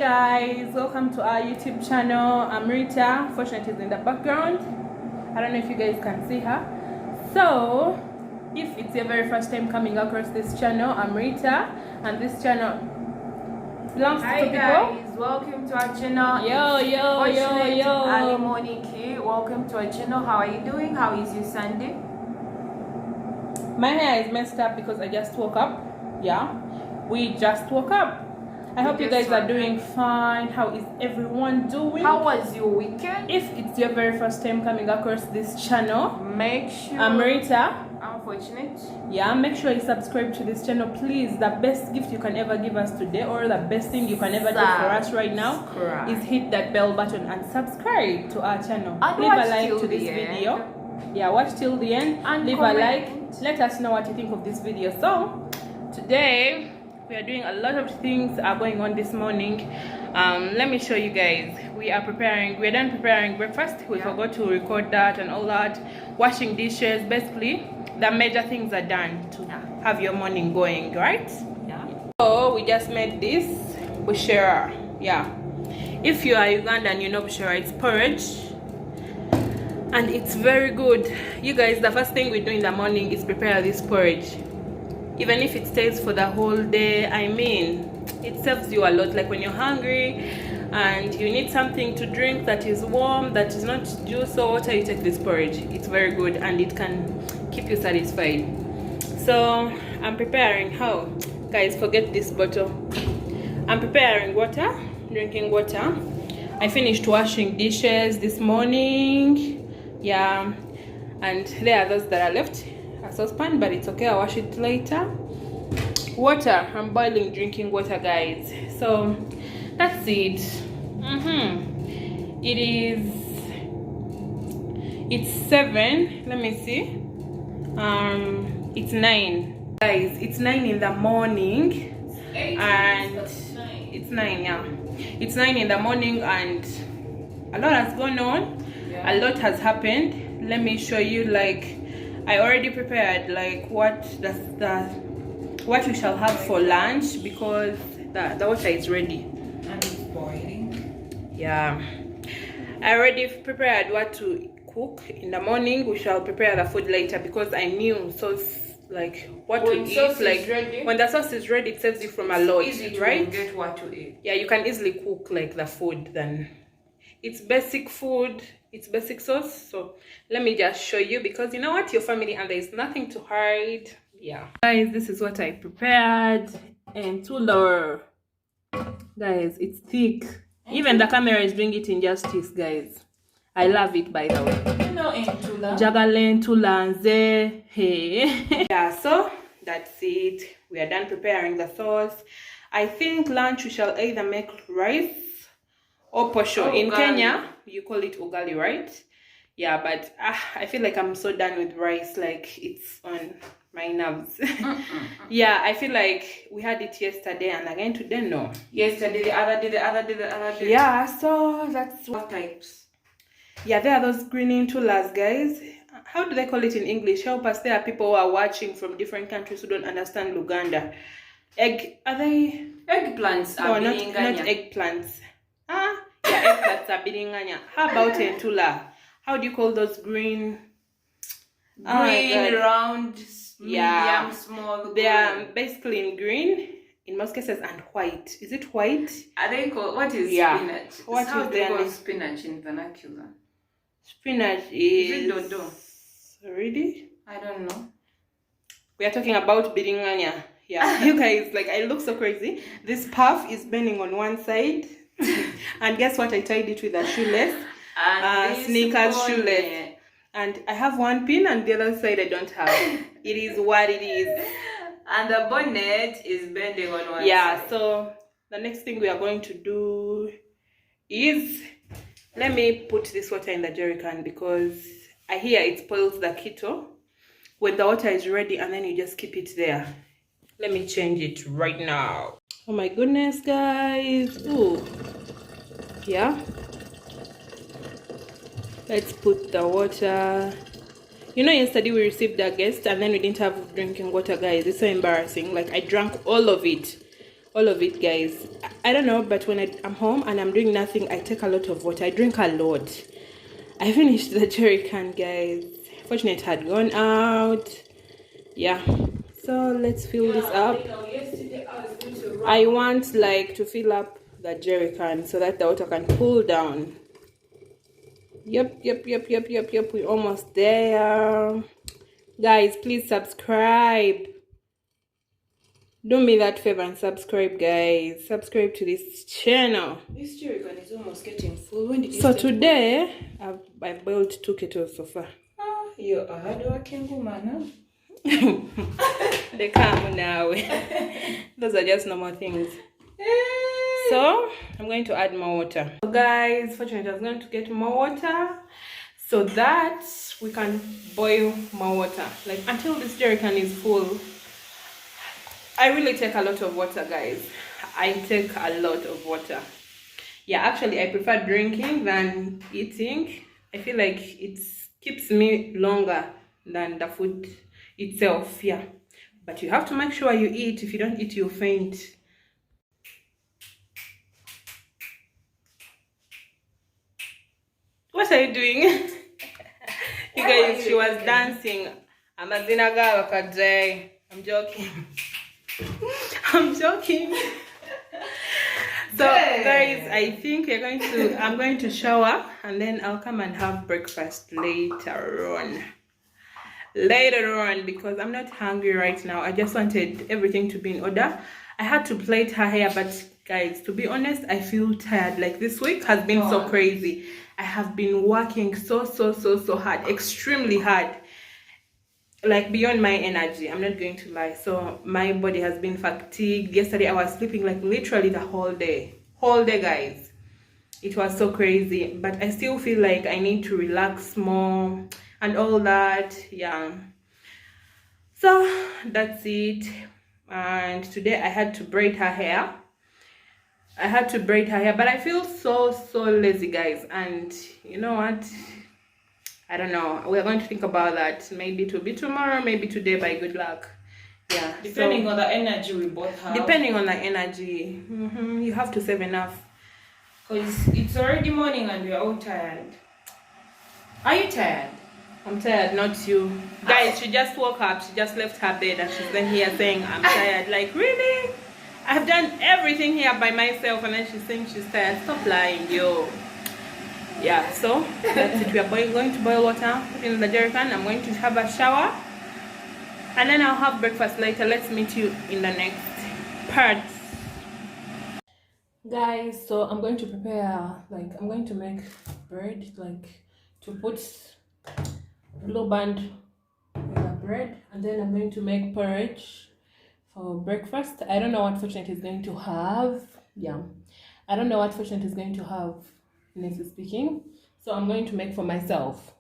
guys, welcome to our YouTube channel. I'm Rita. Fortunate is in the background. I don't know if you guys can see her. So if it's your very first time coming across this channel, I'm Rita, and this channel belongs to two people. Hi guys, welcome to our channel. Yo. Ali Moniki, welcome to our channel. How are you doing? How is your Sunday? My hair is messed up because I just woke up. Yeah, we just woke up. I hope you guys are doing fine. How is everyone doing? How was your weekend? If it's your very first time coming across this channel, make sure I'm Rita. Unfortunate. Yeah, make sure you subscribe to this channel, please. The best gift you can ever give us today, or the best thing you can ever do for us right now, is hit that bell button and subscribe to our channel. And leave a like to this video. Yeah, watch till the end and leave a like. Let us know what you think of this video. So today we are doing a lot of things are going on this morning. Let me show you guys. We're done preparing breakfast. We forgot to record that and all that. Washing dishes. Basically the major things are done to have your morning going, right? Yeah. So we just made this bushera. Yeah, if you are Ugandan, you know bushera. It's porridge and it's very good. You guys, the first thing we do in the morning is prepare this porridge. Even if it stays for the whole day, I mean, it serves you a lot. Like when you're hungry and you need something to drink that is warm, that is not juice or water, you take this porridge. It's very good and it can keep you satisfied. So I'm preparing, how guys, forget this bottle. I'm preparing water, drinking water. I finished washing dishes this morning. Yeah, and there are those that are left. Saucepan, but it's okay, I'll wash it later. Water, I'm boiling drinking water, guys. So that's it. It's 7, let me see, it's 9, guys. It's 9 in the morning, and it's 9, yeah, it's 9 in the morning, and a lot has gone on. A lot has happened. Let me show you. Like, I already prepared like what we shall have for lunch, because the water is ready And it's boiling. Yeah, I already prepared what to cook in the morning. We shall prepare the food later, because I knew like what to eat. Like when the sauce is ready, it saves you from a lot, right? Get what to eat. Yeah, you can easily cook like the food. Then it's basic food, it's basic sauce. So let me just show you, because you know what, your family, and there's nothing to hide. Yeah, guys, this is what I prepared. And tula, guys, it's thick. Even the camera is doing it injustice, guys. I love it, by the way. You know, tula. Jagalen tulanze. Hey. Yeah, so that's it. We are done preparing the sauce. I think lunch we shall either make rice or posho. In Kenya, you call it ugali, right? Yeah, but I feel like I'm so done with rice. Like, it's on my nerves. Yeah, I feel like we had it yesterday and again today. No, Yesterday, the other day. Yeah, so that's What types? Yeah, there are those green tulas, guys. How do they call it in English? Help us. There are people who are watching from different countries who don't understand Luganda. Are they Eggplants? No, not eggplants. Yeah, eggplants are biringanya. How about entula? How do you call those green? Round, yeah, medium, small. They are basically in green in most cases, and white. Is it white? Are they called, what is spinach? What How is do you call their spinach in vernacular? Spinach Is it dodo? Really? I don't know. We are talking about biringanya. Yeah, you guys, like, I look so crazy. This puff is bending on one side. And guess what? I tied it with a shoelace. Sneakers shoelace. And I have one pin, and the other side I don't have. It is what it is. And the bonnet is bending on one side. Yeah, so the next thing we are going to do is, let me put this water in the jerry can, because I hear it spoils the keto when the water is ready, and then you just keep it there. Let me change it right now. Oh my goodness, guys. Ooh. Yeah. Let's put the water. You know, yesterday we received a guest and then we didn't have drinking water, guys. It's so embarrassing. Like, I drank all of it, guys. I don't know, but when I'm home and I'm doing nothing, I take a lot of water. I drink a lot. I finished the jerry can, guys. Fortunately, it had gone out. Yeah, so let's fill this up. I want like to fill up the jerry can so that the water can cool down. Yep, we're almost there. Guys, please subscribe. Do me that favor and subscribe, guys. Subscribe to this channel. This jerry can is almost getting full. When did you So today I boiled 2 kettles so far. You're a hard-working woman, They come now. Those are just normal things. So I'm going to add more water. So guys, fortunately I was going to get more water so that we can boil more water, like until this jerry can is full. I really take a lot of water, guys. I take a lot of water. Yeah, actually I prefer drinking than eating. I feel like it keeps me longer than the food itself. Yeah, but you have to make sure you eat. If you don't eat, you'll faint. What are you doing? You guys, she was dancing. I'm joking. I'm joking. So guys, I think I'm going to shower and then I'll come and have breakfast later on because I'm not hungry right now. I just wanted everything to be in order. I had to plait her hair, but guys, to be honest, I feel tired. Like this week has been so crazy. I have been working so hard, extremely hard, like beyond my energy. I'm not going to lie. So my body has been fatigued. Yesterday I was sleeping like literally the whole day guys. It was so crazy, but I still feel like I need to relax more and all that. Yeah, so that's it. And today I had to braid her hair. But I feel so lazy, guys. And you know what, I don't know, we're going to think about that. Maybe it will be tomorrow, maybe today, by good luck. Yeah, depending on the energy we both have. Depending on the energy. You have to save enough, because it's already morning and we're all tired. Are you tired? I'm tired, not you. Guys, she just woke up. She just left her bed and she's then here saying I'm tired. Like, really? I've done everything here by myself and then she's saying she's tired. Stop lying, yo. Yeah, so that's it. We are going to boil water in the jerry can. I'm going to have a shower and then I'll have breakfast later. Let's meet you in the next part. Guys, so I'm going to prepare, like, I'm going to make bread, like, to put blue band in the bread, and then I'm going to make porridge for breakfast. I don't know what Fortunate is going to have. Yeah, I don't know what Fortunate is going to have, honestly speaking. So I'm going to make for myself.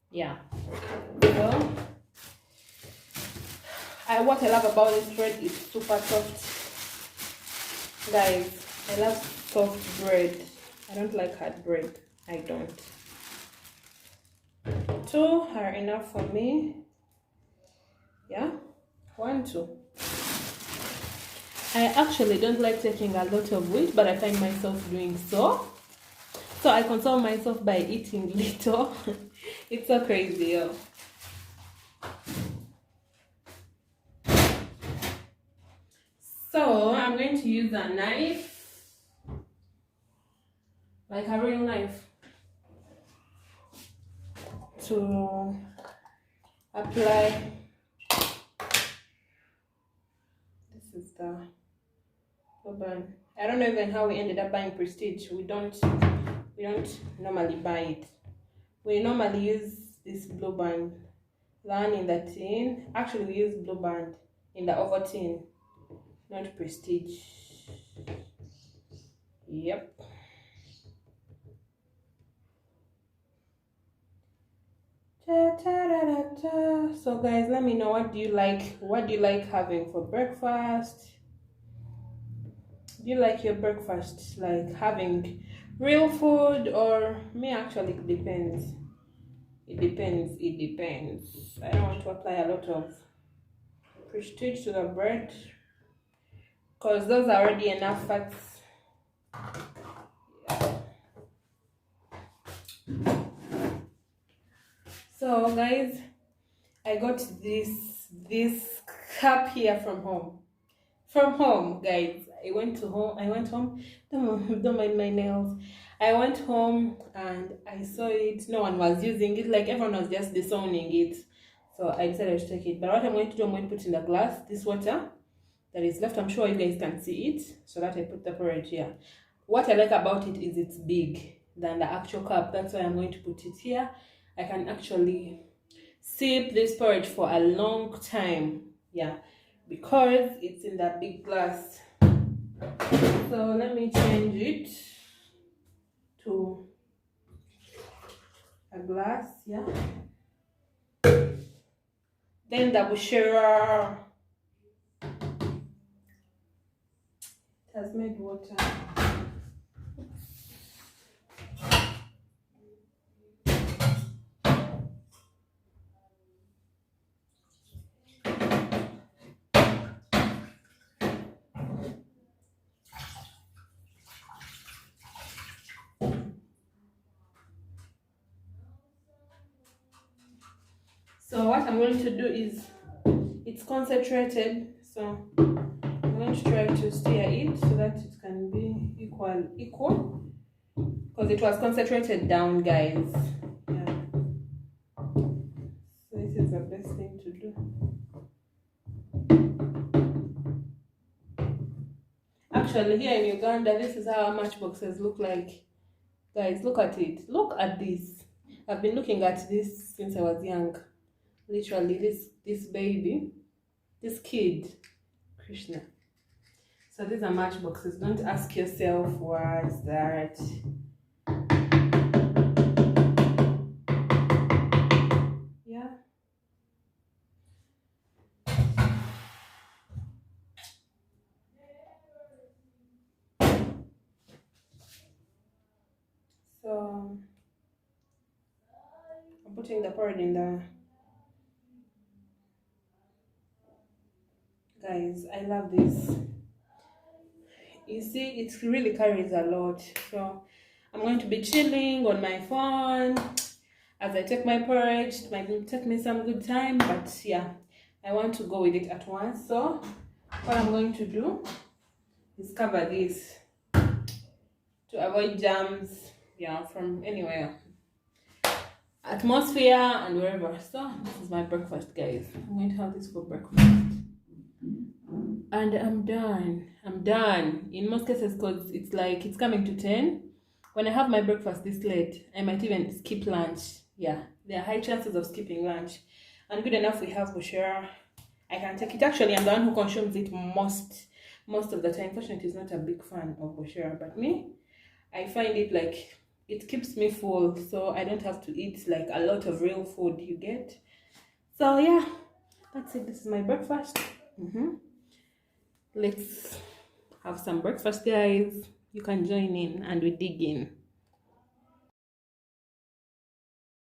Yeah. So what I love about this bread is super soft. Guys, I love soft bread. I don't like hard bread. I don't. 2 are enough for me. Yeah, 1, 2. I actually don't like taking a lot of wheat, but I find myself doing so. So I console myself by eating little. It's so crazy, yo. So I'm going to use a knife, like a real knife, to apply. This is the band. I don't know even how we ended up buying Prestige. We don't normally buy it. We normally use this blue band, the one in the tin. Actually, we use blue band in the Ovaltine, not Prestige. Yep. So guys, let me know, what do you like having for breakfast? Do you like your breakfast like having real food, or me? Actually, it depends. I don't want to apply a lot of Prestige to the bread. because those are already enough fats. So guys, I got this cup here from home. From home, guys. I went home. Don't mind my nails. I went home and I saw it. No one was using it. Like everyone was just disowning it. So I decided to take it. But what I'm going to do, I'm going to put in the glass this water that is left. I'm sure you guys can see it. So that I put the porridge here. What I like about it is it's big than the actual cup. That's why I'm going to put it here. I can actually sip this porridge for a long time. Yeah, because it's in that big glass. So let me change it to a glass. Yeah. Then the bushera has made water. So what I'm going to do is, it's concentrated, so I'm going to try to stir it so that it can be equal, because it was concentrated down, guys. Yeah. So this is the best thing to do. Actually, here in Uganda, this is how matchboxes look like. Guys, look at it. Look at this. I've been looking at this since I was young. Literally, this baby, this kid, Krishna. So these are matchboxes. Don't ask yourself what's that. Yeah. So I'm putting the porridge in the. Guys, I love this. You see, it really carries a lot. So I'm going to be chilling on my phone as I take my porridge. It might take me some good time, but yeah, I want to go with it at once. So what I'm going to do is cover this to avoid germs, yeah, from anywhere, atmosphere and wherever. So this is my breakfast, guys. I'm going to have this for breakfast. And I'm done in most cases, because it's like it's coming to 10. When I have my breakfast this late, I might even skip lunch. Yeah, there are high chances of skipping lunch. And good enough we have bushera. I can take it. Actually, I'm the one who consumes it most of the time. Fortunately, is not a big fan of bushera, but me, I find it like it keeps me full, so I don't have to eat like a lot of real food, you get. So yeah, that's it. This is my breakfast. Let's have some breakfast, guys. You can join in and we dig in.